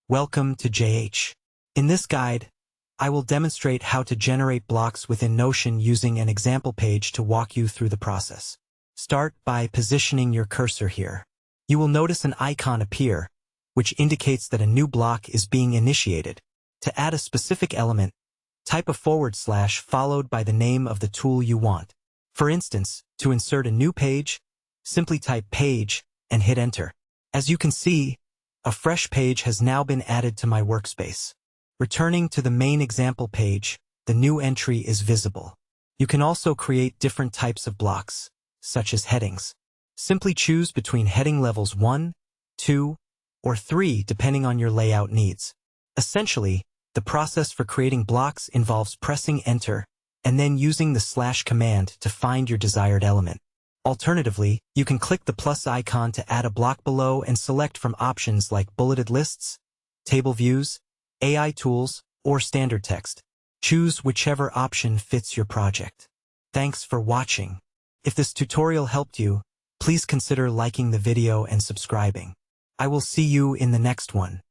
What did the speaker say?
Welcome to JH. In this guide, I will demonstrate how to generate blocks within Notion using an example page to walk you through the process. Start by positioning your cursor here. You will notice an icon appear, which indicates that a new block is being initiated. To add a specific element, type a / followed by the name of the tool you want. For instance, to insert a new page, simply type page and hit enter. As you can see, a fresh page has now been added to my workspace. Returning to the main example page, the new entry is visible. You can also create different types of blocks, such as headings. Simply choose between heading levels 1, 2, or 3 depending on your layout needs. Essentially, the process for creating blocks involves pressing enter and then using the / command to find your desired element. Alternatively, you can click the plus icon to add a block below and select from options like bulleted lists, table views, AI tools, or standard text. Choose whichever option fits your project. Thanks for watching. If this tutorial helped you, please consider liking the video and subscribing. I will see you in the next one.